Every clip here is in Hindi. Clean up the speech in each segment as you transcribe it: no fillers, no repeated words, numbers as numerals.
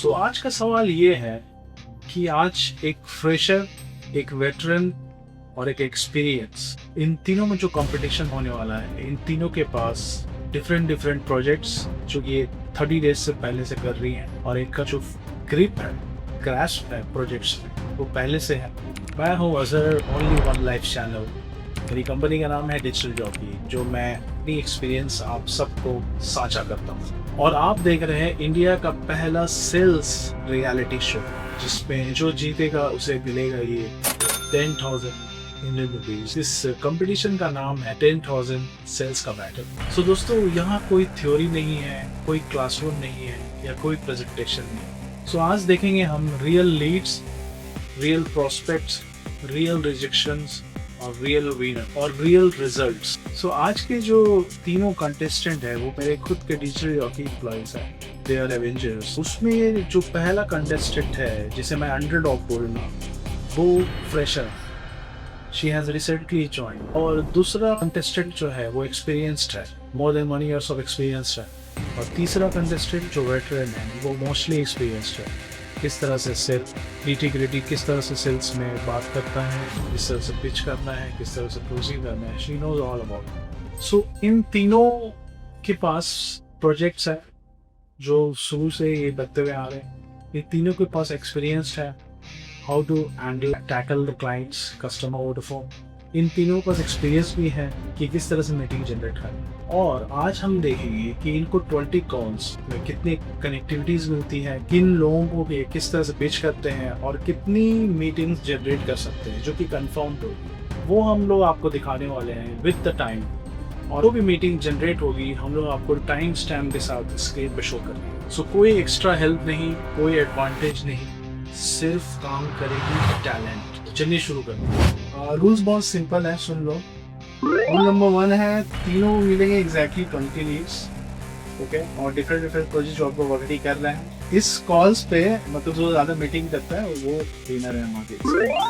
सो आज का सवाल ये है कि आज एक फ्रेशर, एक वेटरन और एक एक्सपीरियंस, इन तीनों में जो कंपटीशन होने वाला है, इन तीनों के पास डिफरेंट प्रोजेक्ट्स जो ये 30 डेज से पहले से कर रही हैं, और इनका जो ग्रिप है, ग्रास्प है प्रोजेक्ट्स में, वो पहले से है। मैं हूँ Azhar, only one life channel. मेरी कंपनी का नाम है डिजिटल जॉकी, जो मैं अपनी एक्सपीरियंस आप सबको साझा करता हूँ। और आप देख रहे हैं इंडिया का पहला सेल्स रियलिटी शो, जिसमें जो जीतेगा उसे मिलेगा ये 10,000 इंडियन रुपीज। इस कंपटीशन का नाम है 10,000 सेल्स का बैटल। सो दोस्तों, यहाँ कोई थ्योरी नहीं है, कोई क्लासरूम नहीं है, या कोई प्रेजेंटेशन नहीं। सो आज देखेंगे हम real leads, real prospects, real rejections और रियल विनर और रियल रिजल्ट्स। सो आज के जो तीनों कंटेस्टेंट है वो मेरे खुद के डिजिटल जॉकी एम्प्लॉइज हैं, दे आर एवेंजर्स। उसमें जो पहला कंटेस्टेंट है जिसे मैं अंडरडॉग बोलूँगा, वो fresher, she has recently join. और दूसरा कंटेस्टेंट जो है वो एक्सपीरियंस्ड है, more than 1 years of experience है। और तीसरा कंटेस्टेंट जो वेटरन है वो मोस्टली एक्सपीरियंस्ड है। किस तरह से सेल नीटी-ग्रिटी, किस तरह से सेल्स में बात करता है, किस तरह से पिच करना है, किस तरह से प्रोसीड करना है, शी नोज ऑल अबाउट। सो इन तीनों के पास प्रोजेक्ट्स है जो शुरू से ये बढ़ते हुए आ रहे हैं। ये तीनों के पास एक्सपीरियंस है how to handle tackle the clients, customer over the phone. इन तीनों के पास एक्सपीरियंस भी है कि किस तरह से मीटिंग जनरेट करें। और आज हम देखेंगे कि इनको 20 कॉल्स में कितनी कनेक्टिविटीज मिलती है, किन लोगों को भी किस तरह से पिच करते हैं, और कितनी मीटिंग्स जनरेट कर सकते हैं जो कि कंफर्म होगी। वो हम लोग आपको दिखाने वाले हैं विद द टाइम। और जो भी मीटिंग जनरेट होगी हम लोग आपको टाइम स्टैम्प के साथ स्क्रीन पे शो करेंगे। सो कोई एक्स्ट्रा हेल्प नहीं, कोई एडवांटेज नहीं, सिर्फ काम करेगी टैलेंट। चलिए शुरू करते हैं। रूल्स बहुत सिंपल है, सुन लो। रूल नंबर 1 है, तीनों मिलेंगे एग्जैक्टली 20 लीड्स, ओके, और डिफरेंट प्रोजेक्ट जो आपको ऑलरेडी कर रहे हैं। इस कॉल्स पे मतलब जो ज़्यादा मीटिंग करता है वो विनर है हमारे।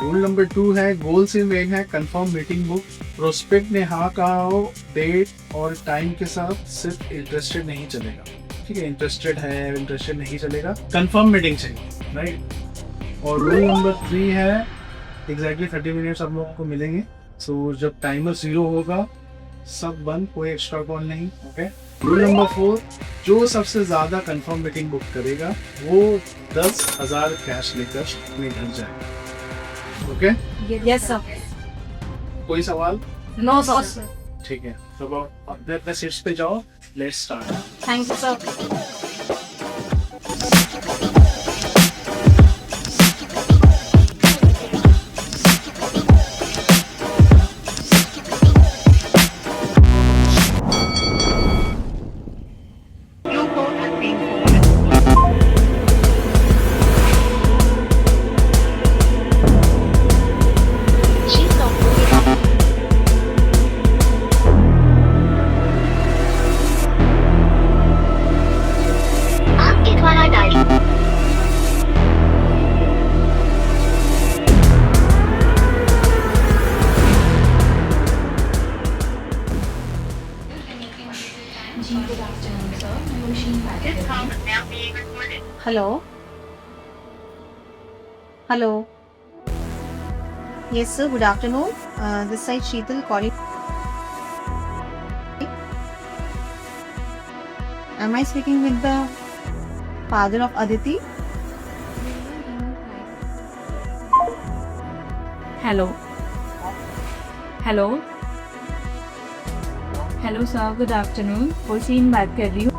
रूल नंबर 2 है, गोल से मेन है कंफर्म मीटिंग बुक। प्रोस्पेक्ट ने हाँ कहा हो, डेट और टाइम के साथ, सिर्फ इंटरेस्टेड नहीं चलेगा, ठीक है? इंटरेस्टेड है, इंटरेस्टेड नहीं चलेगा, कंफर्म मीटिंग चाहिए, राइट? और रूल नंबर 3 है, एग्जैक्टली 30 मिनट्स आप लोगों को मिलेंगे। सो जब टाइमर 0 होगा सब बंद, कोई एक्स्ट्रा कॉल नहीं, ओके? रूल नंबर 4, जो सबसे ज्यादा कंफर्म मीटिंग बुक करेगा वो 10,000 कैश लेकर अपने घर जाएगा, ओके? Yes sir. कोई सवाल? No sir. ठीक है, तो अपने सीट्स पे जाओ, let's start. Thank you sir. Hello. Hello. Yes, sir. Good afternoon. This side Sheetal calling. Am I speaking with the father of Aditi? Hello. Hello. Hello sir. Good afternoon. Hussain बात कर रही हूँ।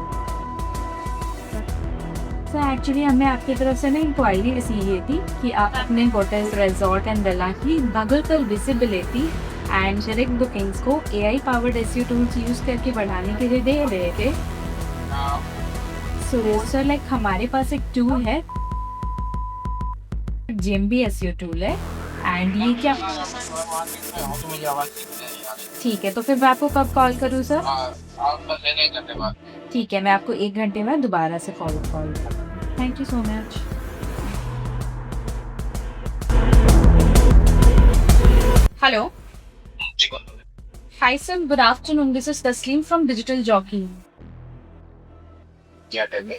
सर एक्चुअली हमें आपकी तरफ से ना इंक्वायरी इसलिए थी कि आप अपने होटल, रिजॉर्ट एंड विला की गूगल पर विजिबिलिटी एंड डायरेक्ट बुकिंग्स को AI powered SEO tools use करके बढ़ाने के लिए दे रहे थे। सो सर लाइक हमारे पास एक टूल है, GMB SEO टूल है, एंड ये क्या, ठीक है, तो फिर मैं आपको कब कॉल करूँ सर? ठीक है, मैं आपको 1 घंटे में दोबारा से कॉल करूँ। Thank you so much. Hello. Hi sir, good afternoon, this is Taslim from Digital Jockey. Yeah, tell me.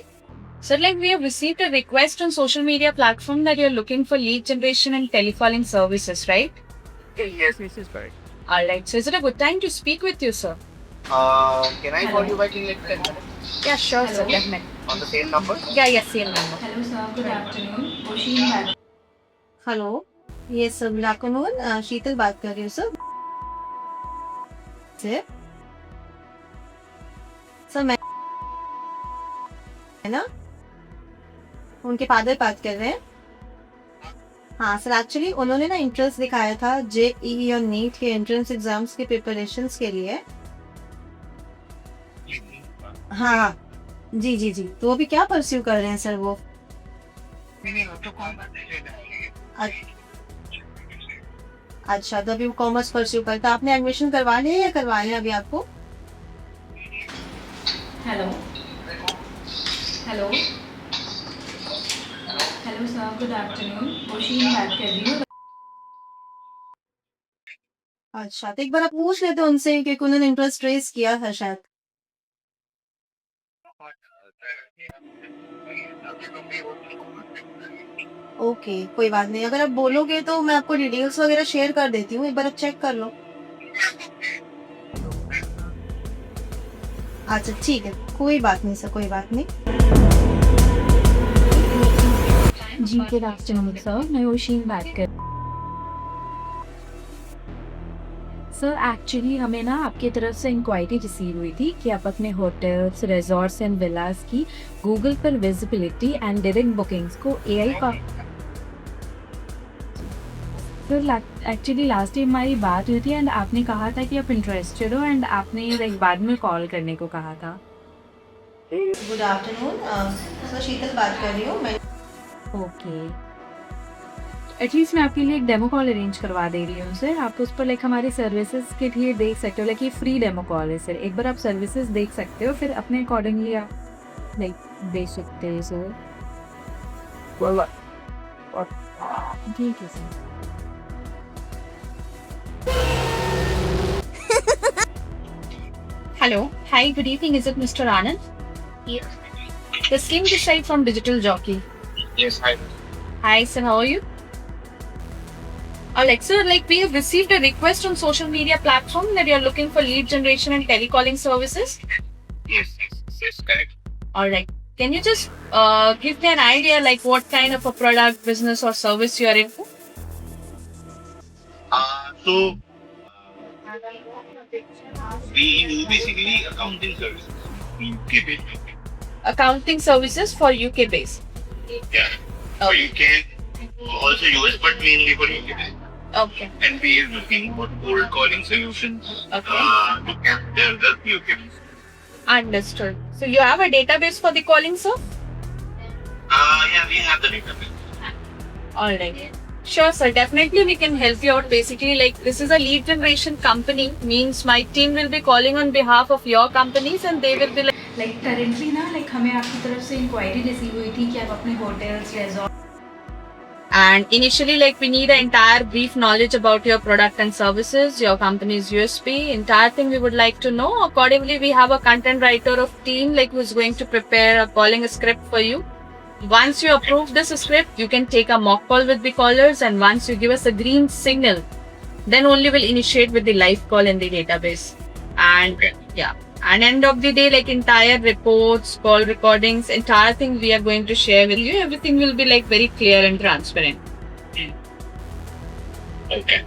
So, like, we have received a request on social media platform that you're looking for lead generation and telecalling services, right? Yes, this is correct. Alright, so is it a good time to speak with you, sir? Can I call you back in like 10 minutes Yeah, sure, sir, definitely. on the same number? Yeah, same number. Hello sir, good afternoon. Ocean Bank. Hello, ये सर गुड आफ्टरनून, शीतल बात कर रही हूँ सर से। सर मैं है ना, उनके फादर बात कर रहे हैं। हाँ सर, एक्चुअली उन्होंने ना इंटरेस्ट दिखाया था जेईई और नीट के एंट्रेंस एग्जाम्स के प्रिपरेशंस के लिए। हाँ जी जी जी, तो वो भी क्या परस्यू कर रहे हैं सर वो? अच्छा, तो अभी वो कॉमर्स परस्यू करता। आपने एडमिशन करवा लिया या करवाना है अभी आपको? Hello hello hello sir, good afternoon. Ocean बात कर रही हूँ. अच्छा, तो एक बार आप पूछ लेते उनसे कि उन्होंने इंटरेस्ट रेज किया था शायद। ओके, कोई बात नहीं, अगर आप बोलोगे तो मैं आपको डिटेल्स वगैरह शेयर कर देती हूँ, एक बार आप चेक कर लो। अच्छा ठीक है, कोई बात नहीं सर, कोई बात नहीं। जी गुड आफ्टरनून सर, मैं ओशियन बात कर सर एक्चुअली हमें ना आपकी तरफ से इंक्वायरी रिसीव हुई थी कि आप अपने होटल्स, रिजॉर्ट्स एंड विलास की गूगल पर विजिबिलिटी एंड डायरेक्ट बुकिंग्स को एआई का सर एक्चुअली लास्ट टाइम हमारी बात हुई थी एंड आपने कहा था कि आप इंटरेस्टेड हो एंड आपने लाइक बाद में कॉल करने को कहा था। गुड आफ्टरनून सर, शीतल बात कर रही हूँ मैं। ओके, एटलीस्ट मैं आपके लिए एक डेमो कॉल अरेंज करवा दे रही हूँ सर। आप उस पर लाइक हमारी सर्विसेज के लिए देख सकते हो, लाइक ये फ्री डेमो कॉल है सर। एक बार आप सर्विसेज देख सकते हो, फिर अपने अकॉर्डिंगली आप लाइक दे सकते हैं सर। ठीक है sir. Hello, hi, good evening. Is it Mr. Anand? Yes. The Slim this side from Digital Jockey. Yes, hi. Hi, sir. How are you? Alright, sir. Like we have received a request on social media platform that you're looking for lead generation and telecalling services. Yes, correct. Alright. Can you just give me an idea, like what kind of a product, business, or service you are into? So we do basically accounting services, UK based. Accounting services for UK base. Yeah. For UK, also US, but mainly for UK based. Okay. And we are looking for cold calling solutions Okay. to capture the UK based. Understood. So you have a database for the calling, sir? Yeah, we have the database. Alright. Sure, sir. Definitely we can help you out. Basically, like this is a lead generation company. Means my team will be calling on behalf of your companies and they will be like currently ना हमें आपकी तरफ से इंक्वायरी रिसीव हुई थी कि आप अपने hotels, resort And initially, like we need an entire brief knowledge about your product and services, your company's USP, entire thing we would like to know. Accordingly, we have a content writer of team like who's going to prepare a calling script for you. Once you approve this script, you can take a mock call with the callers, and once you give us a green signal, then only we'll initiate with the live call in the database. And yeah, and end of the day, like entire reports, call recordings, entire thing we are going to share with you. Everything will be like very clear and transparent. Okay.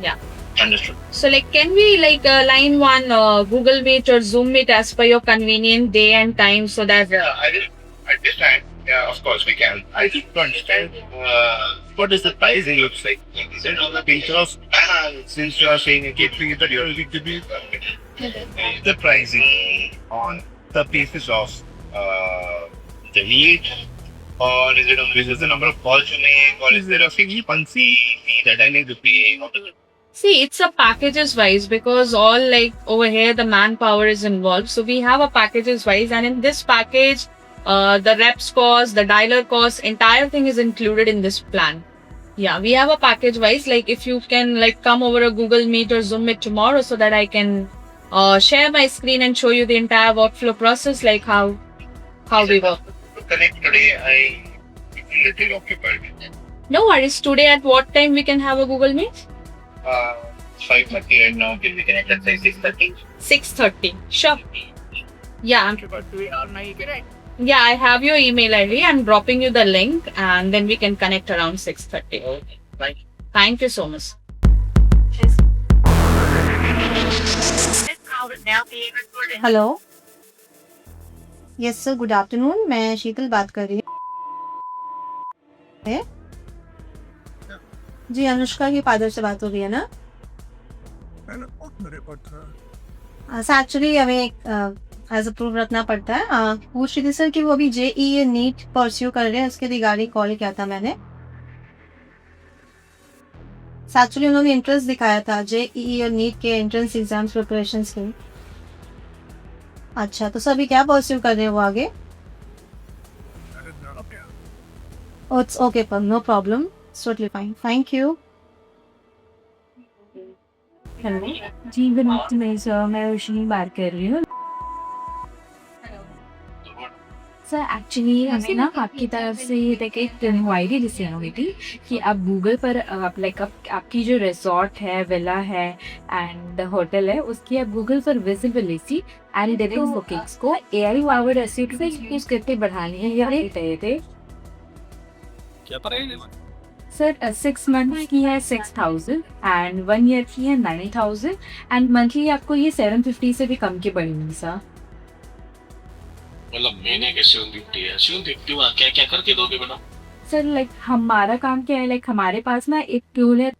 Yeah. Understood. So like, can we like line one Google Meet or Zoom Meet as per your convenient day and time so that Yeah, I will understand. Yeah, of course we can. I just to understand what is the pricing looks like. Is it on the picture of since you are saying a catering that you are going to be the pricing on the basis of the lead, or is it on the basis of the number of calls you make, or is there a fee that I need to pay? see, it's a packages wise because all like over here the manpower is involved. So we have a packages wise, and in this package, the reps cost, the dialer cost, entire thing is included in this plan. Yeah, we have a package wise. Like if you can like come over a Google Meet or Zoom Meet tomorrow so that I can share my screen and show you the entire workflow process, like how we work. connect today. I'm a little occupied. No worries. Today at what time we can have a Google Meet? 5:30 right now. Can we connect at say 6:30? 6:30. Sure. Yeah. Yeah, I have your email ID. I'm dropping you the link, and then we can connect around 6:30. Okay. Thank you. Thank you so much. Hello, yes sir, good afternoon. मैं शीतल बात कर रही हूँ। जी, अनुष्का के फादर से बात हो रही है ना? सर एक्चुअली हमें एज अ प्रूफ रखना पड़ता है। पूछ रही थी सर कि वो अभी जेईई नीट परस्यू कर रहे हैं, उसके रिगार्डिंग कॉल किया था मैंने। एक्चुअली उन्होंने इंटरेस्ट दिखाया था जेईई और नीट के एंट्रेंस एग्जाम्स प्रिपरेशंस के। अच्छा, तो सर अभी क्या परस्यू कर रहे हैं वो आगे? इट्स ओके पर no problem, it's totally fine, thank you. Hello जी, गुड आफ्टरनून सर, मैं रोशनी बात कर रही हूँ। सर एक्चुअली हमें ना आपकी तरफ से एक इंक्वायरी रिसीव हुई थी कि आप गूगल पर आपकी जो रिजॉर्ट है, विला है एंड होटल है, उसकी आप गूगल पर विजिबिलिटी एंड डायरेक्ट बुकिंग्स को एआई पावर्ड एसईओ से यूज करके बढ़ानी है या रहे थे सर। 6 मंथ्स की है 6,000 एंड 1 ईयर की है 9,000 एंड मंथली आपको ये 750 से भी कम की पड़ेगी सर। मतलब महीने के 750 क्या क्या करके दोगे बेटा? सर हमारा काम क्या है, हमारे पास ना एक टूल है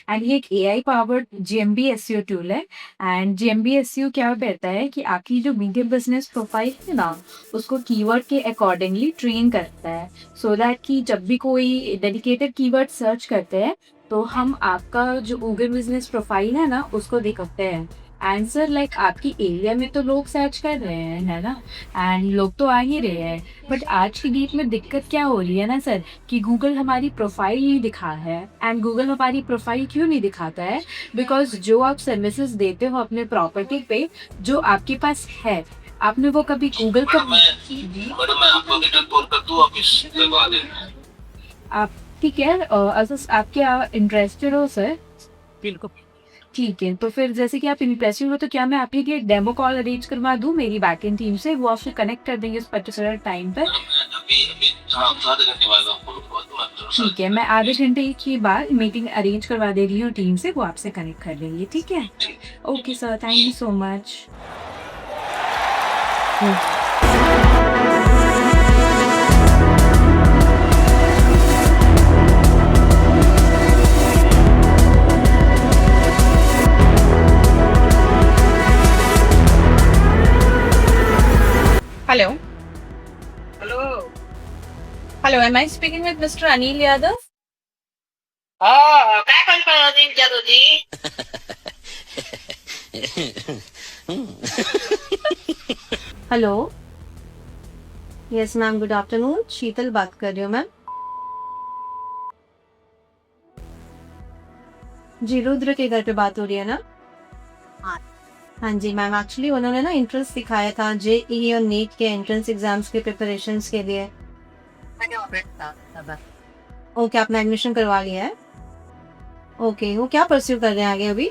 एंड ये एक AI powered GMB SEO tool है। एंड जीएमबी एसईओ क्या कहता है कि आपकी जो मीडिया बिजनेस प्रोफाइल है ना, उसको कीवर्ड के अकॉर्डिंगली ट्रेन करता है, सो दैट कि जब भी कोई डेडिकेटेड कीवर्ड सर्च करते हैं तो हम आपका जो गूगल बिजनेस प्रोफाइल है ना, उसको दिखाते हैं। एंड सर आपकी एरिया में तो लोग सर्च कर रहे हैं, है ना, एंड लोग तो आ ही रहे हैं, बट आज की डेट में दिक्कत क्या हो रही है ना सर, कि गूगल हमारी प्रोफाइल नहीं दिखा है। एंड गूगल हमारी प्रोफाइल क्यों नहीं दिखाता है? बिकॉज जो आप सर्विसेज देते हो अपने प्रॉपर्टी पे, जो आपके पास है, आपने वो कभी गूगल पर मैं आपको रिटर्न कॉल कर दूं, आप इस लगवा देना। आप ठीक है, आप क्या इंटरेस्टेड हो सर? बिल्कुल ठीक है, तो फिर जैसे कि आप इंटरेस्टेड हो तो क्या मैं आपके लिए डेमो कॉल अरेंज करवा दूं मेरी बैकएंड टीम से, वो आपसे कनेक्ट कर देंगे उस पर्टिकुलर टाइम पर। अभी आधे घंटे बाद आपको ठीक है, मैं आधे घंटे के बाद मीटिंग अरेंज करवा दे रही हूँ टीम से, वो आपसे कनेक्ट कर लेंगे। ठीक है, okay sir, thank you so much. Hello. Hello, am I speaking with Mr. Anil Yadav? काय कल्पना तुमच्या तुझी? Hello, yes ma'am, good afternoon. Sheetal बात कर रही हूँ मैम। जी, रुद्र के घर पे बात हो रही है ना? हाँ जी मैम, एक्चुअली उन्होंने ना इंटरेस्ट दिखाया था जेईई और नीट के एंट्रेंस एग्जाम्स के प्रिपरेशंस के लिए। ओके, आपने एडमिशन करवा लिया है? ओके, वो क्या परस्यू कर रहे हैं आगे अभी?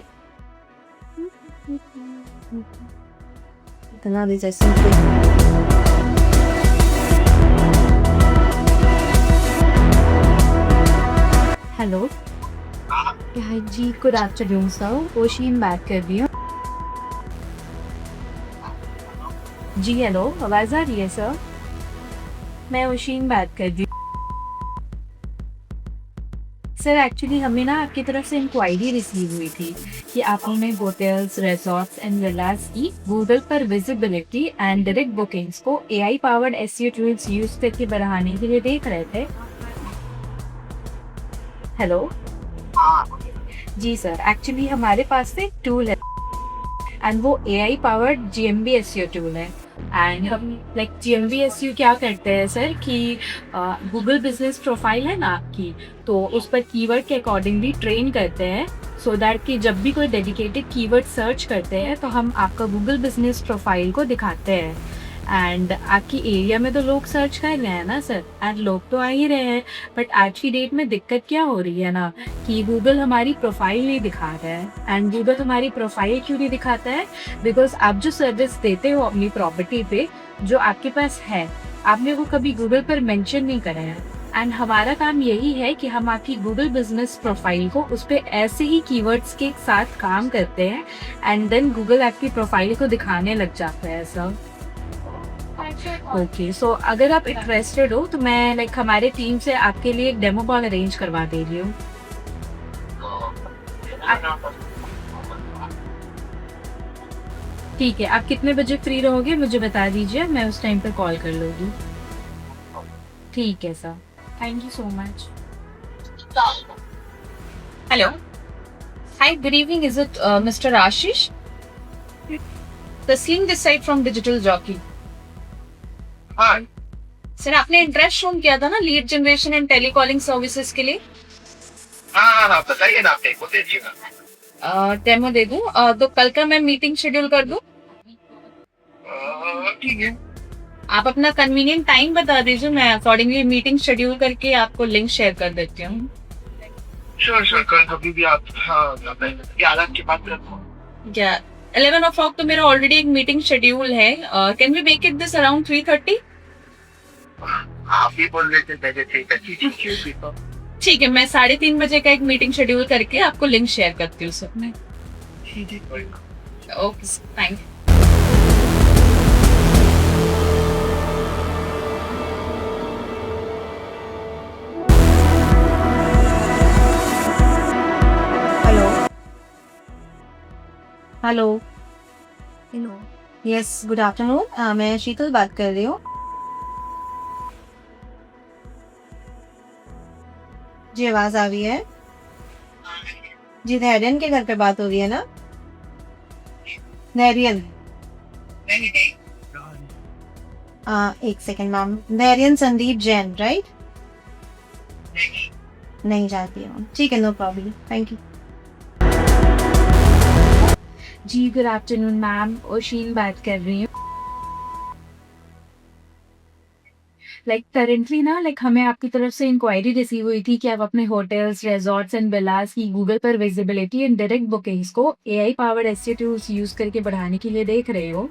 इतना भी जैसे हेलो जी, गुड आफ्टरनून सर, ओशीन बात कर रही हूँ। जी हेलो, आवाज़ आ रही है सर? मैं ओशीन बात कर रही हूँ सर। एक्चुअली हमें ना आपकी तरफ से इंक्वायरी रिसीव हुई थी कि आप हमें होटल्स, रिजॉर्ट्स एंड विलास की गूगल पर विजिबिलिटी एंड डायरेक्ट बुकिंग्स को AI powered SEO tools use करके बढ़ाने के लिए देख रहे थे। हेलो जी सर, एक्चुअली हमारे पास एक टूल है एंड वो AI powered GMB SEO tool है। एंड हम जीएमबी एसईओ क्या करते हैं सर कि गूगल बिजनेस प्रोफाइल है ना आपकी, तो उस पर कीवर्ड के अकॉर्डिंगली ट्रेन करते हैं, सो दैट कि जब भी कोई डेडिकेटेड कीवर्ड सर्च करते हैं तो हम आपका गूगल बिजनेस प्रोफाइल को दिखाते हैं। एंड आपकी एरिया में तो लोग सर्च कर रहे हैं ना सर, एंड लोग तो आ ही रहे हैं, बट आज की डेट में दिक्कत क्या हो रही है ना कि गूगल हमारी प्रोफाइल नहीं दिखा रहा है। एंड गूगल हमारी प्रोफाइल क्यों नहीं दिखाता है? बिकॉज आप जो सर्विस देते हो अपनी प्रॉपर्टी पे, जो आपके पास है, आपने वो कभी गूगल पर मेंशन नहीं करा है। एंड हमारा काम यही है कि हम आपकी गूगल बिजनेस प्रोफाइल को उस पर ऐसे ही कीवर्ड्स के साथ काम करते हैं, एंड देन गूगल आपकी प्रोफाइल को दिखाने लग जाता है सर। ओके, सो अगर आप इंटरेस्टेड हो तो मैं लाइक हमारे टीम से आपके लिए एक डेमो कॉल अरेंज करवा दे रही हूँ। ठीक है, आप कितने बजे फ्री रहोगे मुझे बता दीजिए, मैं उस टाइम पे कॉल कर लूँगी। ठीक है sir, thank you so much. Hello, hi, good evening, is it mister Ashish? Taslim this side from Digital Jockey. हाँ सर, आपने इंटरेस्ट शो किया था ना lead generation and telecalling services के लिए। हाँ, बताइए ना, आप देखो दीजिएगा। डेमो दे दूं? तो कल का मैं मीटिंग शेड्यूल कर दूं? ठीक है। आप अपना कन्वीनियंट टाइम बता दीजिए, मैं अकॉर्डिंगली मीटिंग शेड्यूल करके आपको लिंक शेयर कर देती हूँ। श्योर, कल कभी भी आप, हाँ, 11 के बाद रखो। क्या 11 o'clock तो मेरा ऑलरेडी एक मीटिंग शेड्यूल है। Can we make it this around 3:30? आप ही बोल रहे थे पहले, ठीक है। ठीक है, मैं 3:30 बजे का एक मीटिंग शेड्यूल करके आपको लिंक शेयर करती हूँ सर मैं। ठीक है। Okay, thank you. Hello hello hello, yes, good afternoon, मैं शीतल बात कर रही हूँ। जी, आवाज आ रही है? जी, धैर्यन के घर पे बात हो रही है ना? धैर्यन, एक second ma'am, Dhairyan Sandeep Jain, right? नहीं जानती हूँ, ठीक है, नो प्रॉब्लम, थैंक यू। जी, गुड आफ्टरनून मैम, ओशीन बात कर रही हूँ। लाइक करेंटली ना, हमें आपकी तरफ से इंक्वायरी रिसीव हुई थी कि आप अपने होटल्स, रिजॉर्ट्स एंड विलास की गूगल पर विजिबिलिटी एंड डायरेक्ट बुकिंग्स को AI powered SEO tools use करके बढ़ाने के लिए देख रहे हो।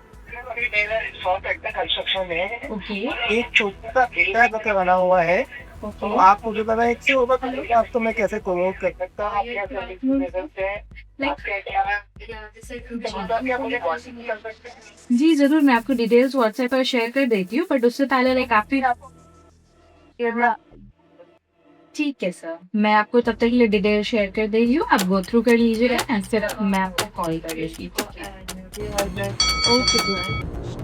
कंस्ट्रक्शन में ओके एक छोटा सा किला का बना हुआ है, तो आप मुझे बताएं इससे होगा तो आप तो मैं कैसे प्रमोट कर सकता हूँ, आप क्या सर्विस दे सकते हैं, आप क्या मुझे कॉन्टेक्ट कर सकते हैं। जी जरूर, मैं आपको डिटेल्स व्हाट्सएप पर शेयर कर देती हूँ, बट उससे पहले लाइक आपकी ठीक है सर, मैं आपको तब तक के लिए डिटेल शेयर कर दे रही हूँ, आप गो थ्रू कर लीजिएगा एंड फिर मैं आपको कॉल कर रही ओके।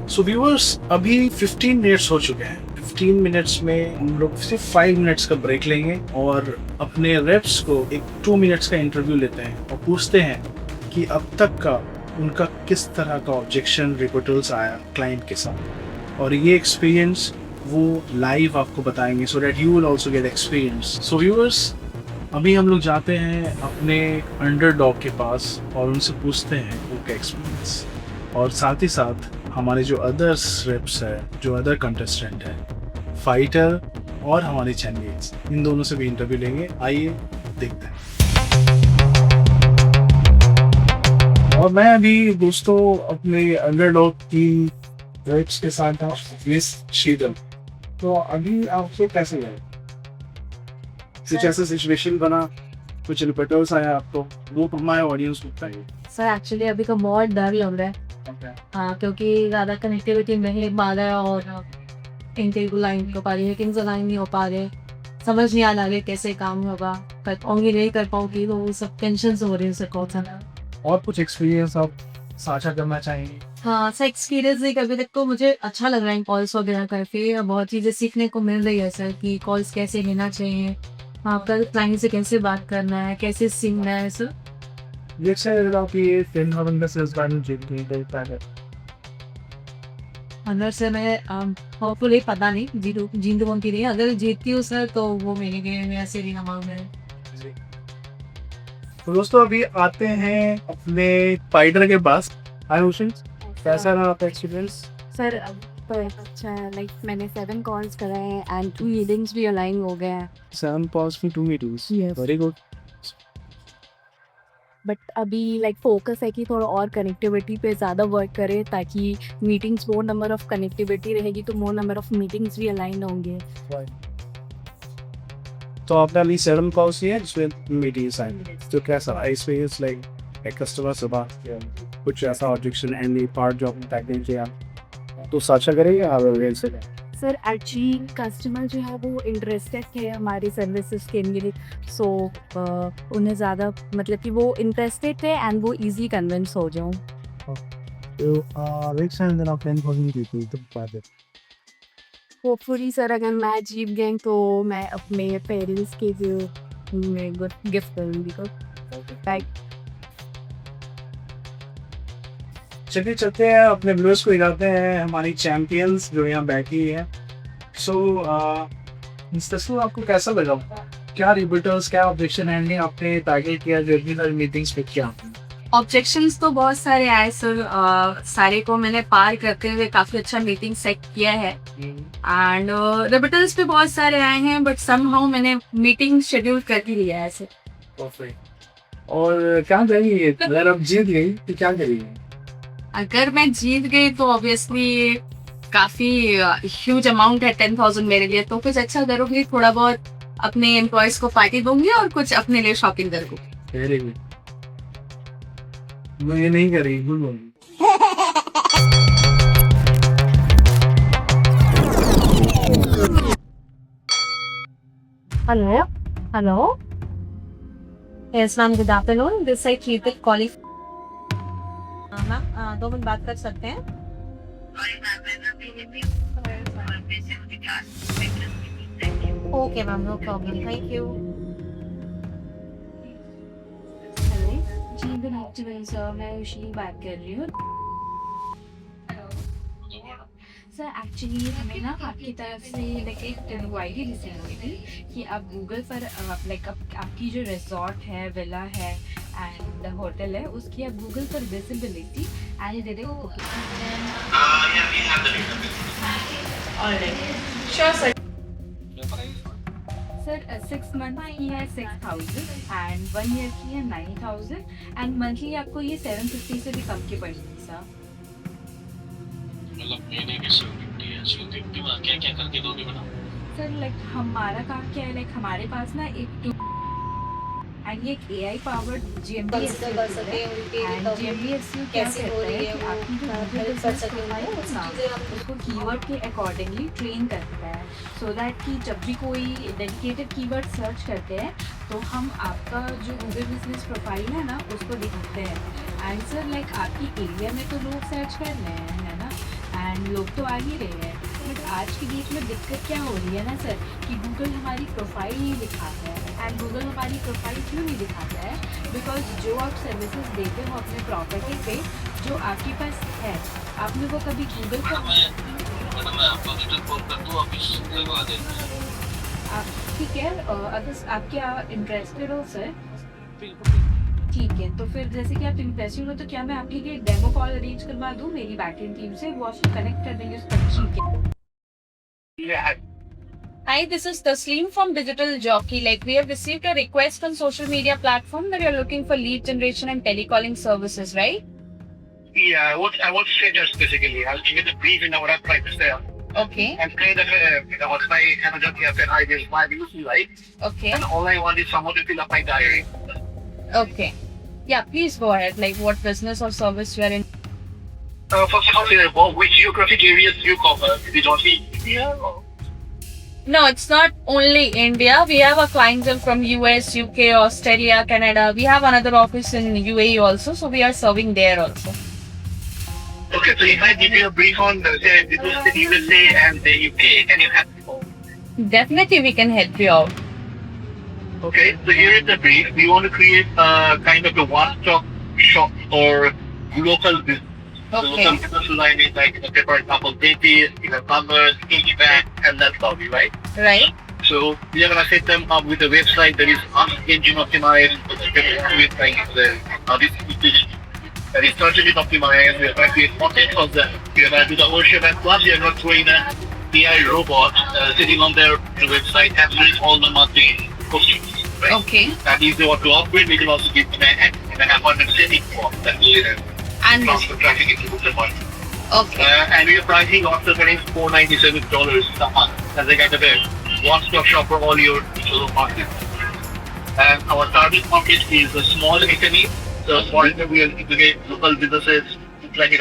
सो व्यूअर्स, अभी 15 मिनट्स हो चुके हैं। 15 मिनट्स में हम लोग सिर्फ 5 मिनट्स का ब्रेक लेंगे और अपने रेप्स को एक 2 मिनट्स का इंटरव्यू लेते हैं और पूछते हैं कि अब तक का उनका किस तरह का ऑब्जेक्शन रिपोर्टल्स आया क्लाइंट के साथ, और ये एक्सपीरियंस वो लाइव आपको बताएंगे so that you will also get experience. So viewers, अभी हम लोग जाते हैं अपने अंडरडॉग के पास और उनसे पूछते हैं उनका एक्सपीरियंस, और साथ ही साथ हमारे जो अदर्स रेप्स है, जो अदर कंटेस्टेंट है, फाइटर और हमारे चैंपियंस, इन दोनों से भी इंटरव्यू लेंगे। आइए देखते हैं। और मैं अभी दोस्तों अपने अंडरडॉग की रेप्स के साथ था, मिस शीतल। तो अभी आपको कैसे लगे? कुछ ऐसा सिचुएशन बना, कुछ रिपोर्टर्स आया आपको, वो हमारे ऑडियंस को बताइए। सर एक्चुअली अभी तो बहुत डर लग रहा है, हाँ, क्योंकि ज़्यादा कनेक्टिविटी नहीं पा रहा है और इंटरव्यू लाइन नहीं हो पा रही, मीटिंग्स लाइन नहीं हो पा रहे, समझ नहीं आ रहा है कैसे काम होगा, कर पाऊंगी नहीं कर पाऊंगी, तो वो सब टेंशन हो रही है सर। कौन सा और कुछ एक्सपीरियंस आप साझा करना चाहेंगे? हाँ सर, एक्सपीरियंस एक अभी तक तो मुझे अच्छा लग रहा है कॉल्स वगैरह करके, बहुत चीज़ें सीखने को मिल रही है सर कि कॉल्स कैसे लेना चाहिए, वहाँ पर क्लाइंट से कैसे बात करना है, कैसे सीखना है सर। जैसे आपकी ये 10,000 से इस बार में जीत गई देता है अंदर से मैं होपफुली पता नहीं जीत कौन की रही है, अगर जीतती हूँ सर तो वो मेरे गेम में ऐसे नहीं अमाउंट है। तो दोस्तों अभी आते हैं अपने फाइटर के पास। हाय हुसैन, कैसा रहा आपका एक्सपीरियंस? सर तो अच्छा है, लाइक मैंने 7 कॉल्स कराए हैं एंड 2 मीटिंग्स भी अलाइन हो गए हैं. 7 calls for 2 meetings. Yes. Very good. But अभी लाइक फोकस है कि थोड़ा और कनेक्टिविटी पे ज़्यादा वर्क करें, ताकि meetings more number of connectivity रहेगी तो मोर नंबर ऑफ मीटिंग्स भी अलाइन होंगे. तो आपने अभी 7 calls किए जिसमें मीटिंग्स आए, तो कैसा इसमें इज लाइक एक कस्टमर से बात किया, कुछ ऐसा ऑब्जेक्शन एनी पार्ट जो आपने टैकल किया तो साझा करेंगे आप लोग से? सर एक्चुअली कस्टमर जो है वो इंटरेस्टेड थे हमारी सर्विसेज के लिए, सो उन्हें ज़्यादा मतलब कि वो इंटरेस्टेड थे एंड वो इजी कन्विंस हो जाऊँ. तो नेक्स्ट टाइम देन आप 10,000 पीपल तो बात है. होपफुली सर अगर मैं जीत गई तो मैं अपने पेरेंट्स के लिए गिफ्ट करूँगी. तो चलिए चलते हैं अपने व्यूअर्स को दिखाते हैं हमारी चैंपियंस जो यहाँ बैठी है. सो तस्वीर आपको कैसा लगा, क्या रिबटर्स क्या ऑब्जेक्शन हैंडलिंग आपने टारगेट किया जो इतनी सारी मीटिंग्स पे किया? ऑब्जेक्शंस तो बहुत सारे आए सर, सारे को मैंने पार करते हुए काफी अच्छा मीटिंग सेट किया है एंड रिबटल्स भी बहुत सारे आए हैं, बट समहाउ मैंने मीटिंग शेड्यूल कर ही लिया है सर. और क्या करेंगे अगर आप जीत गई तो क्या करेंगे? अगर मैं जीत गई तो ऑब्वियसली काफी ह्यूज अमाउंट है 10,000 मेरे लिए, तो कुछ अच्छा करूंगी, थोड़ा बहुत अपने एम्प्लॉयज को पार्टी दूंगी और कुछ अपने लिए शॉपिंग करूंगी. Very good. मैं ये नहीं करेगी गुड बोल. Hello hello, yes ma'am, good afternoon, this side Kirtik calling. Ma'am 2 minute बात कर सकते हैं? Okay ma'am, no problem, thank you. Hello जी, गुड आफ्टरनून सर, मैं उशी बात कर रही हूँ. सर एक्चुअली हमें ना आपकी तरफ से लाइक एक इंक्वायरी रिसीव हुई थी कि आप गूगल पर लाइक आपकी जो रिजॉर्ट है, विला है एंड होटल है, उसकी आप गूगल पर visibility and direct booking. Yeah, we have the database. Alright, sure sir. Sir 6 month की है 6,000 एंड 1 ईयर की है 9,000 एंड मंथली आपको ये 750 से भी कम की पड़ेगी सर. मतलब महीने की 750 है, 750 में क्या क्या करके दोगे मैडम? सर लाइक हमारा काम क्या है, लाइक हमारे पास ना एक एंड ये एक AI पावर्ड GMBSU कर सके उनके एंड GMBSU कैसे हो रही है कि वो आपकी जो help Google कर business सके profile है उनको, ना, चीज़ें आप उसको कीवर्ड के अकॉर्डिंगली ट्रेन करता है, सो दैट कि जब भी कोई डेडिकेटेड कीवर्ड सर्च करते हैं तो हम आपका जो गूगल बिजनेस प्रोफाइल है ना उसको दिखाते हैं. एंड सर लाइक आपकी एरिया में तो लोग सर्च कर रहे हैं है ना, एंड लोग तो आ ही रहे हैं, बट आज की डेट में दिक्कत क्या हो रही है ना सर कि गूगल हमारी प्रोफाइल नहीं दिखाता है. एंड गूगल हमारी प्रोफाइल क्यों नहीं दिखाता है, बिकॉज जो आप सर्विसेज देते हो अपने प्रॉपर्टी पे जो आपके पास है, आपने वो कभी गूगल पर मैडम मैं आपको रिटर्न कॉल कर दूँ, ऑफिस लगवा देते हैं. आप ठीक है, अगर आप क्या इंटरेस्टेड हो सर? बिल्कुल. ठीक है, तो फिर जैसे कि आप इंटरेस्टेड हो तो क्या मैं आपके लिए डेमो कॉल अरेंज करवा दूँ मेरी बैकएंड टीम से, वो आपको कनेक्ट कर देंगे उस कनेक्शन के. Yeah. Hi, this is Tasleem from Digital Jockey. Like, we have received a request on social media platform that you're looking for lead generation and telecalling services, right? Yeah, I want to say just basically, I'll give you the brief in what I'm trying to say. Okay, And say that what's my kind of job here, that I just my views, right? okay, And all I want is someone to fill up my diary. okay. Yeah, please go ahead. Like, what business or service you are in? First of all, which geographic areas do you cover? Is it only India or? No, it's not only India. We have our clients from US, UK, Australia, Canada. We have another office in UAE also, so we are serving there also. Okay, so if I give you a brief on the USA and the UK, can you help me? Definitely, we can help you out. Okay, so here is the brief. We want to create kind of a one-stop shop for local business. So Okay. local business line is like, okay, for example, dentists, plumbers, HVAC, and that's all, right? Right? So we are gonna set them up with a website that is engine optimized, with like this that is totally optimized. We are trying to create content for them. We are trying to do the ocean and plus we are not throwing an AI robot sitting on their website handling all the marketing questions. Right? Okay. That if they want to upgrade, we can also give them an appointment setting form that will And transfer traffic into Google Marketing. okay. And we are pricing after getting $497 a month as a kind of a one-stop shop for all your digital marketing. And our target market is a small SME. So small SME we are integrate local businesses, like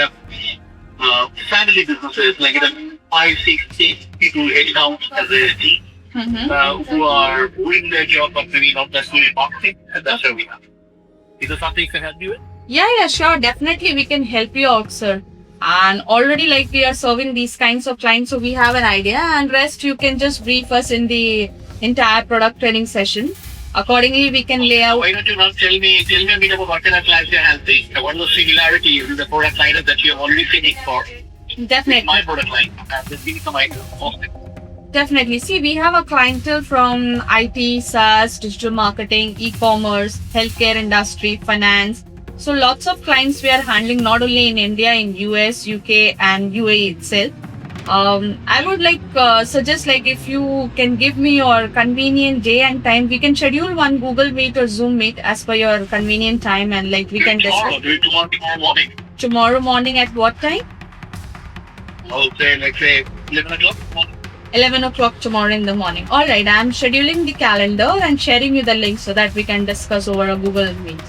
family businesses, like 5, 6, 8 people headcount as a team who are doing their job but maybe not necessarily marketing, and that's where we have. Is there something I can help you with? Yeah, sure. Definitely, we can help you out, sir. And already, like, we are serving these kinds of clients, so we have an idea. And rest, you can just brief us in the entire product training session. Accordingly, we can lay out. Why don't you not tell me a bit about what kind of clients you're helping? What are the similarities in the product line that you're already fitting for Definitely. my product line? And there's been some ideas of it. Definitely. See, we have a clientele from IT, SaaS, digital marketing, e-commerce, healthcare industry, finance. So lots of clients we are handling not only in India, in US, UK and UAE itself. I would suggest if you can give me your convenient day and time, we can schedule one Google Meet or Zoom Meet as per your convenient time, and we can discuss. Do it tomorrow morning. Tomorrow morning at what time? I'll say, 11 o'clock. 11 o'clock tomorrow in the morning. Alright, I'm scheduling the calendar and sharing you the link so that we can discuss over a Google Meet.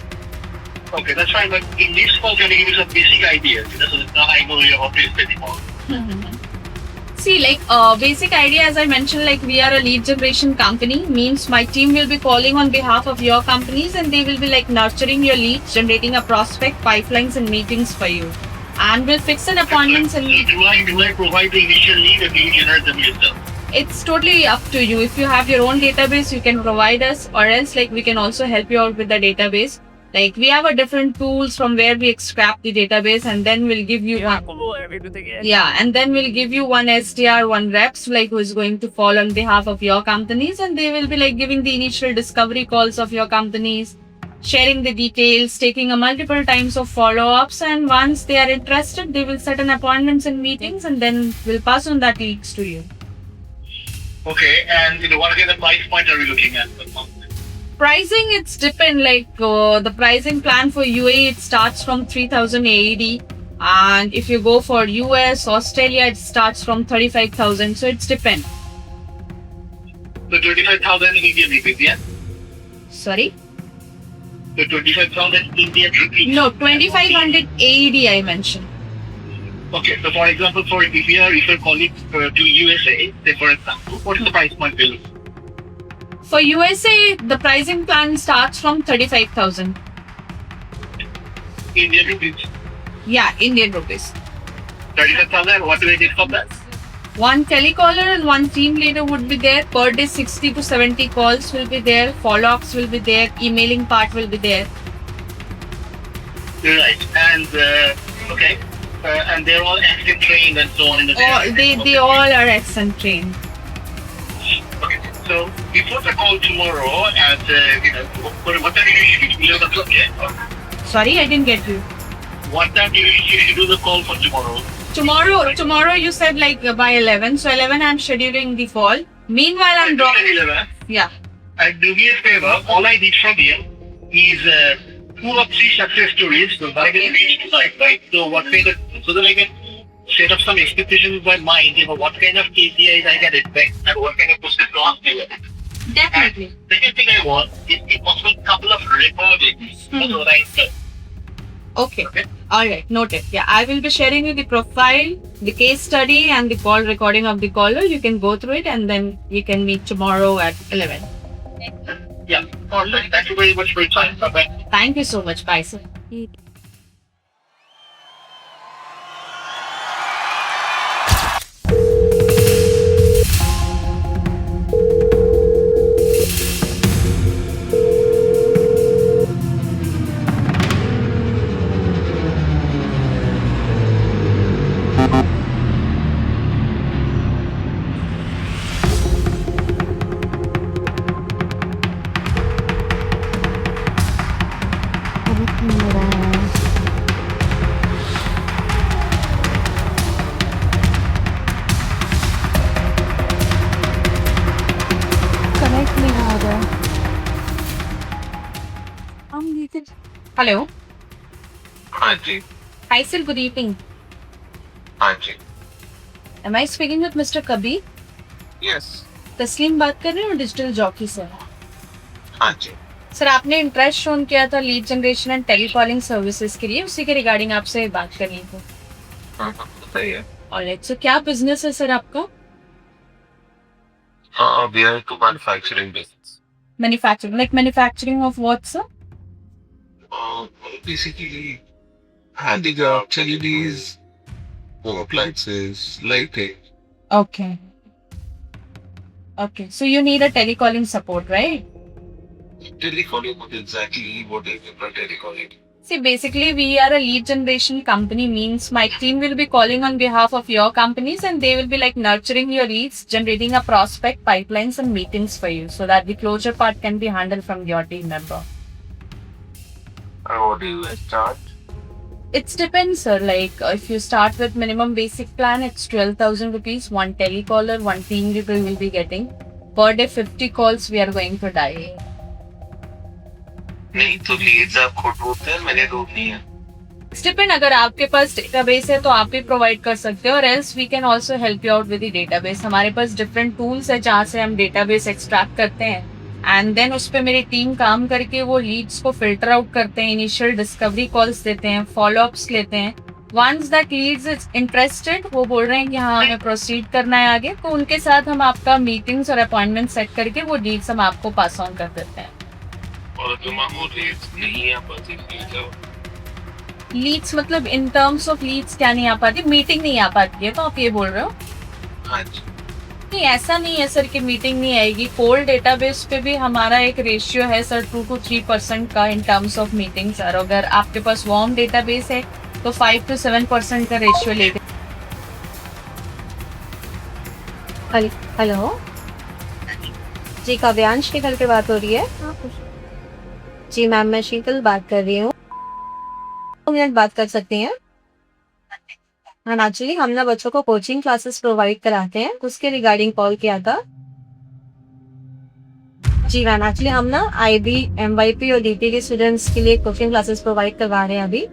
Okay, that's fine. But in this call, can you give me some basic ideas? So it's not I know your office anymore. See, basic idea, as I mentioned, we are a lead generation company, means my team will be calling on behalf of your companies and they will be nurturing your leads, generating a prospect, pipelines and meetings for you. And we'll fix an appointments and Do I provide the initial lead or do you generate them yourself? it's totally up to you. If you have your own database, you can provide us, or else we can also help you out with the database. We have a different tools from where we extract the database and then we'll give you and then we'll give you one SDR, one reps who is going to fall on behalf of your companies, and they will be giving the initial discovery calls of your companies, sharing the details, taking a multiple times of follow-ups, and once they are interested, they will set an appointments and meetings, and then we'll pass on that leads to you. Okay, and what kind of price point are we looking at? Pricing, it's depend the pricing plan for UAE, it starts from 3,000 AED, and if you go for US, Australia, it starts from 35,000. So it's depend. So 25,000 Indian rupees, yeah? Sorry? So 25,000 Indian rupees. No, 2,500 AED I mentioned. Okay, so for example, if you're calling to USA, say for example, what is the price point bill? For USA, the pricing plan starts from 35,000. Indian rupees. Yeah, Indian rupees. 35,000, what do I get for that? One telecaller and one team leader would be there. Per day, 60 to 70 calls will be there. Follow-ups will be there. Emailing part will be there. Right, and okay, and they're all active trained and so on in the They all are accent trained. Okay, so before the call tomorrow at what time do you usually 11 o'clock? Yeah? Sorry, I didn't get you. What time do you usually do the call for tomorrow? Tomorrow you said by 11. So 11 I'm scheduling the call. Meanwhile I'm dropping. 11. Yeah. And do me a favor, all I need from you is 2 or 3 success stories so that I can reach tonight, right? So so that I can set up some expectations in my mind, what kind of KPIs I can expect and what kind of process to ask you. Definitely. Second thing I want is if possible a couple of recordings. That's what I said. Okay. Alright, noted. Yeah, I will be sharing you the profile, the case study and the call recording of the caller. You can go through it and then we can meet tomorrow at 11. Yeah. All right. Thank you very much for your time. Bye-bye. Thank you so much. Bye, sir. Alhamdulillah. Hello, हाँ जी, हाय सर, गुड इवनिंग। हाँ जी, am I speaking with mister Kabir? Yes, Taslim बात कर रहे हो डिजिटल जॉकी से? हाँ जी। सर, आपने इंटरेस्ट शोन किया था lead generation and telecalling services के लिए, उसी के रिगार्डिंग आपसे बात करनी थी। हाँ, बताइए। ऑलराइट, सो क्या बिजनेस है सर आपका? हाँ, we are into manufacturing business. Manufacturing, like manufacturing of what sir? Basically, handicraft, LEDs, home appliances, lighting. Okay. Okay, so you need a telecalling support, right? Telecalling, what exactly? What is it for telecalling? See, basically, we are a lead generation company, means my team will be calling on behalf of your companies and they will be like nurturing your leads, generating a prospect pipelines and meetings for you so that the closure part can be handled from your team member. And what do you guys charge? It depends, sir. Like, if you start with minimum basic plan, it's 12,000 rupees. One telecaller, one team leader will be getting. Per day, 50 calls we are going to dial. नहीं तो लीड्स आप खुद ढूंढते हैं, मैंने ढूंढनी है। डिपेंड, अगर आपके पास डेटाबेस है तो आप भी प्रोवाइड कर सकते हो, और else we can also help you out with the database. हमारे पास डिफरेंट टूल्स है जहाँ से हम डेटाबेस एक्सट्रैक्ट करते हैं एंड देन उस पर मेरी टीम काम करके वो लीड्स को फिल्टर आउट करते हैं, इनिशियल डिस्कवरी कॉल्स देते हैं, फॉलो अप्स लेते हैं। Once that leads is interested, वो बोल रहे हैं कि हाँ हमें प्रोसीड करना है आगे, तो उनके साथ हम आपका मीटिंग्स और अपॉइंटमेंट सेट करके वो लीड्स हम आपको पास ऑन कर देते हैं। और तो मामूली नहीं है बस इसलिए लीड्स मतलब इन टर्म्स ऑफ लीड्स क्या नहीं आ पाती? मीटिंग नहीं आ पाती है, तो आप ये बोल रहे हो? हाँ जी। नहीं, ऐसा नहीं है सर कि मीटिंग नहीं आएगी। कोल्ड डेटाबेस पे भी हमारा एक रेशियो है सर 2 to 3% का in terms of meeting sir. अगर आपके पास वार्म डेटाबेस है तो 5 to 7% का रेशियो लेते। हेलो जी, काव्यांश के घर पे बात हो रही है? जी मैम, मैं शीतल बात कर रही हूँ। 2 मिनट बात कर सकती हैं? मैम एक्चुअली हम ना बच्चों को कोचिंग क्लासेस प्रोवाइड कराते हैं, उसके रिगार्डिंग कॉल किया था। जी मैम, एक्चुअली हम ना IB, MYP और DT के स्टूडेंट्स के लिए कोचिंग क्लासेस प्रोवाइड करवा रहे हैं अभी,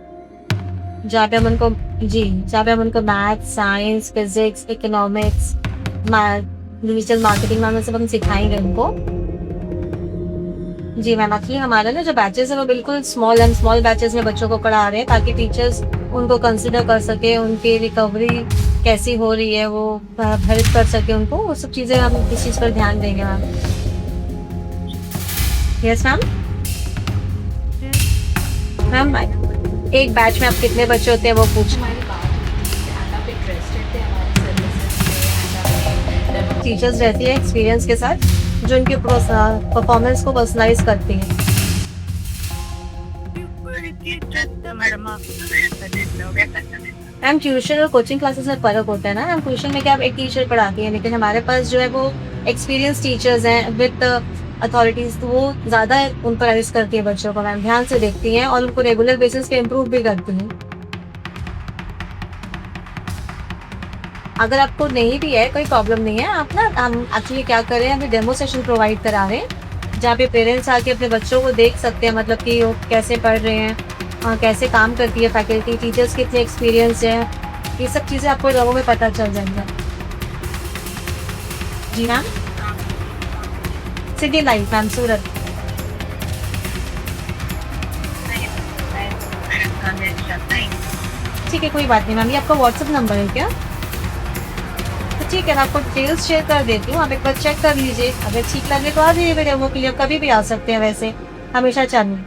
जहाँ पे हम उनको math, science, physics, economics, digital marketing ma'am सब हम सिखाएंगे उनको। जी मैम, एक्चुअली हमारा ना जो बैचेस है वो बिल्कुल स्मॉल बैचेस में बच्चों को पढ़ा रहे हैं ताकि टीचर्स उनको कंसिडर कर सके, उनकी रिकवरी कैसी हो रही है वो हेल्प कर सके उनको, वो सब चीज़ें हम इस चीज़ पर ध्यान देंगे मैम। Yes ma'am. मैम एक बैच में आप कितने बच्चे होते हैं वो पूछ। टीचर्स रहती है एक्सपीरियंस के साथ जो उनके परफॉर्मेंस को पर्सनलाइज करती हैं। मैम ट्यूशन और कोचिंग क्लासेस में फ़र्क होता है ना। हम ट्यूशन में क्या आप एक टीचर पढ़ाती हैं, लेकिन हमारे पास जो है वो एक्सपीरियंस टीचर्स हैं विद अथॉरिटीज़, तो वो ज़्यादा उन पर अरेस्ट करती है बच्चों को, मैम ध्यान से देखती हैं और उनको रेगुलर बेसिस पे इम्प्रूव भी करती हैं। अगर आपको नहीं भी है कोई प्रॉब्लम नहीं है, आप ना हम एक्चुअली क्या कर रहे हैं, अभी डेमो सेशन प्रोवाइड करा रहे हैं जहाँ पे पेरेंट्स आके अपने बच्चों को देख सकते हैं, मतलब कि वो कैसे पढ़ रहे हैं, कैसे काम करती है फैकल्टी, टीचर्स कितने एक्सपीरियंस है, ये सब चीज़ें आपको लोगों में पता चल जाएंगे। जी मैम, सिटी लाइफ मैम, सूरत। ठीक है, कोई बात नहीं मैम। ये आपका व्हाट्सएप नंबर है क्या? तो ठीक है, मैं आपको डिटेल्स शेयर कर देती हूँ, आप एक बार चेक कर लीजिए, अगर ठीक लगे तो आ जाइए मेरे डेमो के लिए, कभी भी आ सकते हैं, वैसे हमेशा चाहिए।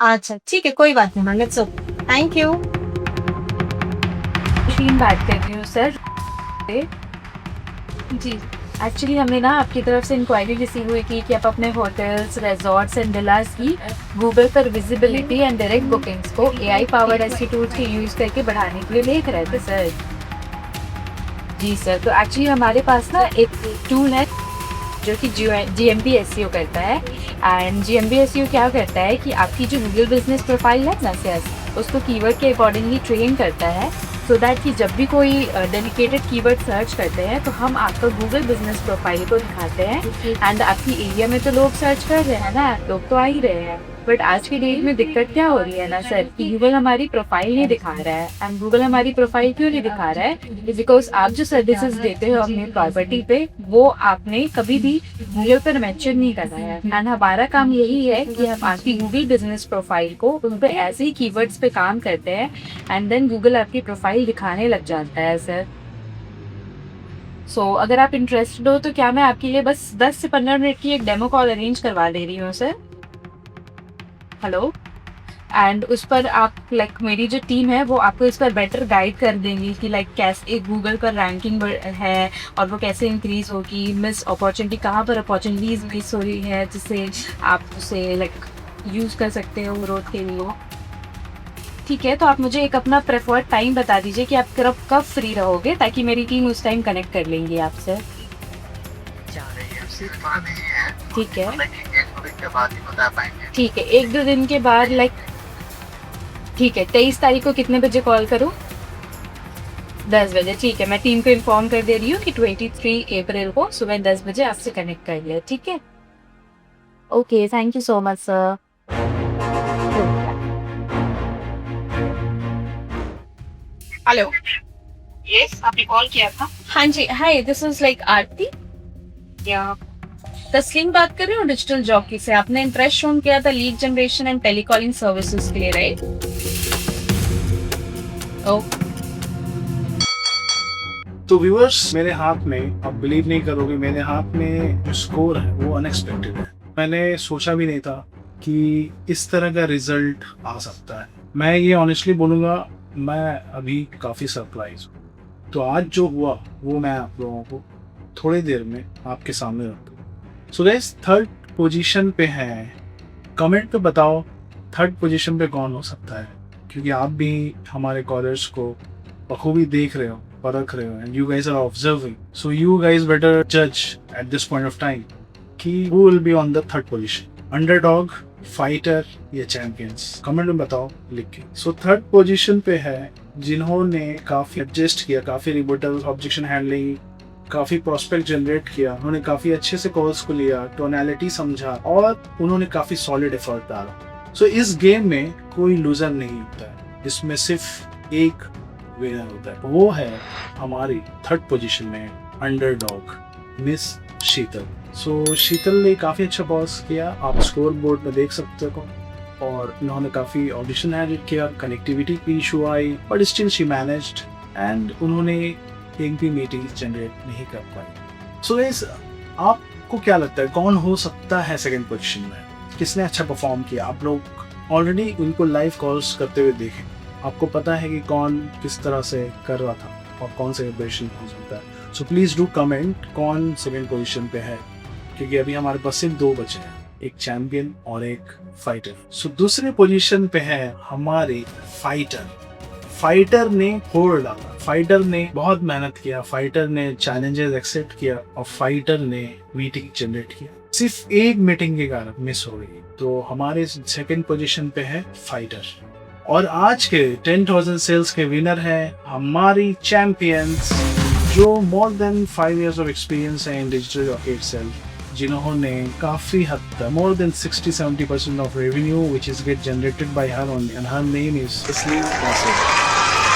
अच्छा ठीक है, कोई बात नहीं ma'am, it's okay, thank you. Machine बात कर रही हूँ सर। जी, एक्चुअली हमें ना आपकी तरफ से इंक्वायरी रिसीव हुई थी कि आप अपने होटल्स, रिजॉर्ट्स एंड विलास की गूगल पर विजिबिलिटी एंड डायरेक्ट बुकिंग्स को AI पावर्ड SEO टूल्स के यूज़ करके बढ़ाने के लिए देख रहे थे सर। जी सर, तो एक्चुअली हमारे पास ना एक टूल है जो कि GMB SEO करता है। एंड GMB SEO क्या करता है कि आपकी जो गूगल बिजनेस प्रोफाइल है ना सर, उसको कीवर्ड के अकॉर्डिंगली ट्रेन करता है सो दैट कि जब भी कोई डेडिकेटेड कीवर्ड सर्च करते हैं तो हम आपका गूगल बिजनेस प्रोफाइल को दिखाते हैं एंड आपकी एरिया में तो लोग सर्च कर रहे हैं ना, लोग तो आ ही रहे हैं। बट आज की डेट में दिक्कत क्या हो रही है ना सर, कि गूगल हमारी प्रोफाइल नहीं दिखा रहा है। एंड गूगल हमारी प्रोफाइल क्यों नहीं दिखा रहा है? बिकॉज आप जो सर्विसेज देते हो अपनी प्रॉपर्टी पे वो आपने कभी भी गूगल पर मेंशन नहीं करना है। एंड हमारा काम यही है कि हम आपकी गूगल बिजनेस प्रोफाइल को उन पर ऐसे ही कीवर्ड्स पे काम करते हैं एंड देन गूगल आपकी प्रोफाइल दिखाने लग जाता है सर। सो अगर आप इंटरेस्टेड हो तो क्या मैं आपके लिए बस 10 से 15 मिनट की एक डेमो कॉल अरेंज करवा दे रही हूँ सर। हेलो। एंड उस पर आप मेरी जो टीम है वो आपको इस पर बेटर गाइड कर देंगी कि कैसे एक गूगल पर रैंकिंग है और वो कैसे इंक्रीज होगी, मिस अपॉर्चुनिटी कहाँ पर अपॉर्चुनिटीज मिस हो रही है जिससे आप उसे यूज़ कर सकते हो ग्रोथ के लिए। ठीक है, तो आप मुझे एक अपना प्रेफर्ड टाइम बता दीजिए कि आप कब फ्री रहोगे ताकि मेरी टीम उस टाइम कनेक्ट कर लेंगी आपसे। ठीक है, ठीक है, 1-2 दिन के बाद ठीक है, 23 तारीख को कितने बजे कॉल करूँ? 10 बजे। ठीक है, मैं टीम को इन्फॉर्म कर दे रही हूँ कि 23 अप्रैल को सुबह 10 बजे आपसे कनेक्ट कर लिया। ठीक है, okay, thank you so much sir. Hello, yes, आपने कॉल किया था? हाँ जी, हाय, दिस इज आरती या तस्लीम बात कर रही हूँ डिजिटल जॉकी से। आपने इंटरेस्ट शोन किया था lead generation and telecalling services के लिए, राइट? तो व्यूअर्स, मेरे हाथ में, आप बिलीव नहीं करोगे, मेरे हाथ में जो स्कोर है वो अनएक्सपेक्टेड है। मैंने सोचा भी नहीं था कि इस तरह का रिजल्ट आ सकता है। मैं ये ऑनेस्टली बोलूँगा, मैं अभी काफ़ी सरप्राइज हूँ। तो आज जो हुआ वो मैं आप लोगों को थोड़ी देर में आपके सामने रखूँ। सो गाइस, 3rd पोजीशन पे है। कमेंट पे बताओ 3rd पोजीशन पे कौन हो सकता है, क्योंकि आप भी हमारे कॉलर्स को बखूबी देख रहे हो, परख रहे हो, and you guys are observing. So you guys better जज at this point of time कि who will be on the 3rd position, underdog, fighter या चैंपियंस। कमेंट में बताओ लिख के। सो 3rd पोजीशन पे है जिन्होंने काफी एडजस्ट किया, काफी रिबटल, ऑब्जेक्शन हैंडलिंग, काफी प्रोस्पेक्ट जनरेट किया, उन्होंने काफी अच्छे से कॉल्स को लिया, टोनैलिटी समझा और उन्होंने काफी सॉलिड एफर्ट डाला। सो इस गेम में कोई लूजर नहीं होता है, इसमें सिर्फ एक विनर होता है, वो है हमारी 3rd पोजीशन में अंडरडॉग मिस शीतल। सो शीतल ने काफी अच्छा बॉस किया, आप स्कोर बोर्ड में देख सकते हो, और इन्होंने काफी ऑडिशन हैंडल किया, कनेक्टिविटी की issue I, but still she managed and उन्होंने एक भी मीटिंग जनरेट नहीं कर पाई। सो गाइस, आपको क्या लगता है कौन हो सकता है 2nd पोजीशन में? किसने अच्छा परफॉर्म किया? आप लोग ऑलरेडी उनको लाइव कॉल्स करते हुए देखे, आपको पता है कि कौन किस तरह से कर रहा था और कौन से पोजीशन हो सकता है। सो प्लीज डू कमेंट कौन 2nd पोजीशन पे है, क्योंकि अभी हमारे पास सिर्फ 2 बचे हैं, एक चैंपियन और एक फाइटर। सो दूसरे पोजीशन पे है हमारे फाइटर। फाइटर ने होड़ डाला, फाइटर ने बहुत मेहनत किया, फाइटर ने चैलेंजेस एक्सेप्ट किया और फाइटर ने मीटिंग जनरेट किया। सिर्फ एक मीटिंग के कारण मिस हो गई, तो हमारे 2nd पोजीशन पे है फाइटर। और आज के 10,000 सेल्स के विनर है हमारी चैंपियंस, जो more than 5 years of experience है इन डिजिटल जॉकी itself, जिन्होंने काफी हद तक more than 60-70% of revenue which is get generated by her only, and her name is तस्लीम कासिम।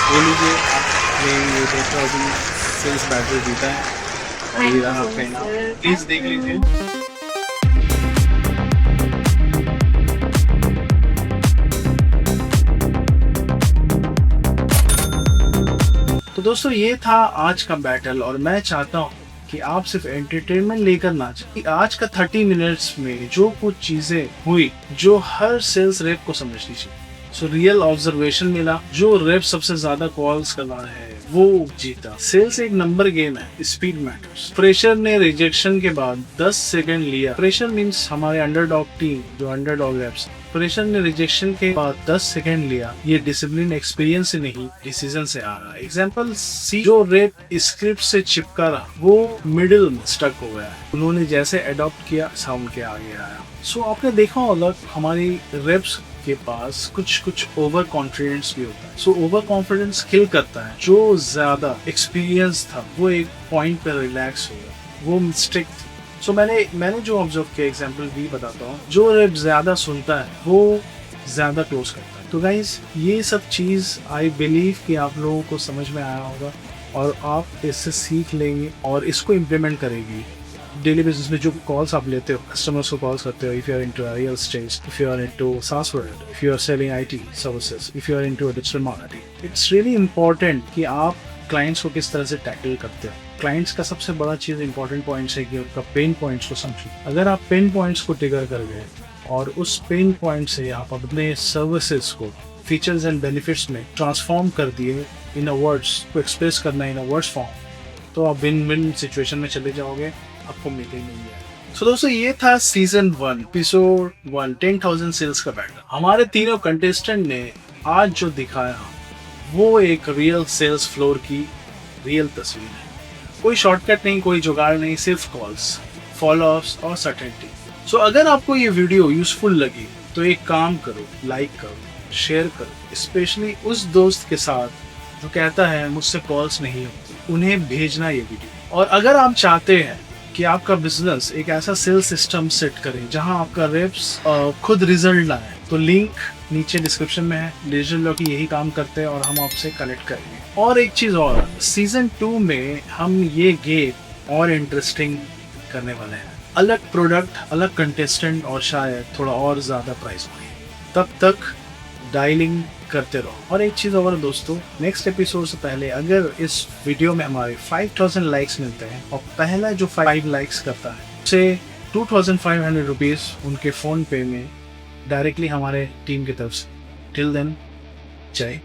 ये लीजिए, आपने ये 10,000 सेल्स बैटल जीता है और ये रहा आपका इनाम, प्लीज देख लीजिए। तो दोस्तों, ये था आज का बैटल और मैं चाहता हूँ कि आप सिर्फ एंटरटेनमेंट लेकर ना जाए। आज का 30 मिनट्स में जो कुछ चीजें हुई, जो हर सेल्स रेप को समझ लीजिए, सो रियल ऑब्जर्वेशन मिला। जो रेप सबसे ज्यादा कॉल्स कर रहा है वो जीता। सेल्स एक नंबर गेम है, स्पीड मैटर्स। प्रेशर ने रिजेक्शन के बाद 10 सेकंड लिया। प्रेशर मींस हमारे अंडरडॉग टीम, जो अंडरडॉग रेप्स। प्रेशर ने रिजेक्शन के बाद 10 सेकंड लिया। ये डिसिप्लिन एक्सपीरियंस से नहीं, डिसीजन से आ रहा है। एग्जांपल सी, जो रेप स्क्रिप्ट से चिपका रहा वो मिडिल में स्टक हो गया है, उन्होंने जैसे अडॉप्ट किया साउंड के आगे आया। सो आपने देखा होगा हमारी रेप्स के पास कुछ ओवर कॉन्फिडेंस भी होता है। सो ओवर कॉन्फिडेंस किल करता है। जो ज्यादा एक्सपीरियंस था वो एक पॉइंट पर रिलैक्स होगा, वो मिस्टेक थी। सो मैंने जो ऑब्जर्व किया, एग्जांपल भी बताता हूँ, जो रेप ज्यादा सुनता है वो ज्यादा क्लोज करता है। तो गाइज ये सब चीज आई बिलीव कि आप लोगों को समझ में आया होगा और आप इससे सीख लेंगे और इसको इम्प्लीमेंट करेंगे डेली बेसिस में। जो कॉल्स आप लेते हो, कस्टमर्स को कॉल्स करते हो, if you are into real estate, if you are into SaaS world, if you are selling IT services, if you are into digital marketing, it's really important कि आप क्लाइंट्स को किस तरह से टैकल करते हो। क्लाइंट्स का सबसे बड़ा चीज़ इंपॉर्टेंट पॉइंट्स है कि उनका पेन पॉइंट्स को समझो। अगर आप पेन पॉइंट्स को ट्रिगर कर गए और उस पेन पॉइंट से आप अपने सर्विसेज को फीचर्स एंड बेनिफिट्स में ट्रांसफॉर्म कर दिए, इन अ वर्ड्स को एक्सप्रेस करना इन अ वर्ड्स फॉर्म, तो आप विन विन सिचुएशन में चले जाओगे, आपको मिलेंगे नहीं। सो दोस्तों ये था सीजन 1 एपिसोड 1 10,000 सेल्स का बैटल। हमारे तीनों कंटेस्टेंट ने आज जो दिखाया वो एक रियल सेल्स फ्लोर की रियल तस्वीर है। कोई शॉर्टकट नहीं, कोई जुगाड़ नहीं, सिर्फ कॉल्स, फॉलोअप्स और सर्टेनिटी। सो अगर आपको ये वीडियो यूजफुल लगी तो एक काम करो, लाइक करो, शेयर करो, स्पेशली उस दोस्त के साथ जो कहता है मुझसे कॉल्स नहीं होती, उन्हें भेजना ये वीडियो। और अगर आप चाहते हैं कि आपका बिजनेस एक ऐसा सेल्स सिस्टम सेट करे जहां आपका रेप्स खुद रिजल्ट लाए, तो लिंक नीचे डिस्क्रिप्शन में है। डिजिटल लॉ की यही काम करते हैं और हम आपसे कनेक्ट करेंगे। और एक चीज़ और, सीजन 2 में हम ये गेम और इंटरेस्टिंग करने वाले हैं। अलग प्रोडक्ट, अलग कंटेस्टेंट और शायद थोड़ा और ज़्यादा प्राइस होगी। तब तक डायलिंग करते रहो। और एक चीज़ और दोस्तों, नेक्स्ट एपिसोड से पहले अगर इस वीडियो में हमारे 5000 लाइक्स मिलते हैं और पहला जो 5 लाइक्स करता है उसे 2500 रुपीज़ उनके फ़ोन पे में डायरेक्टली हमारे टीम की तरफ से। टिल देन, जय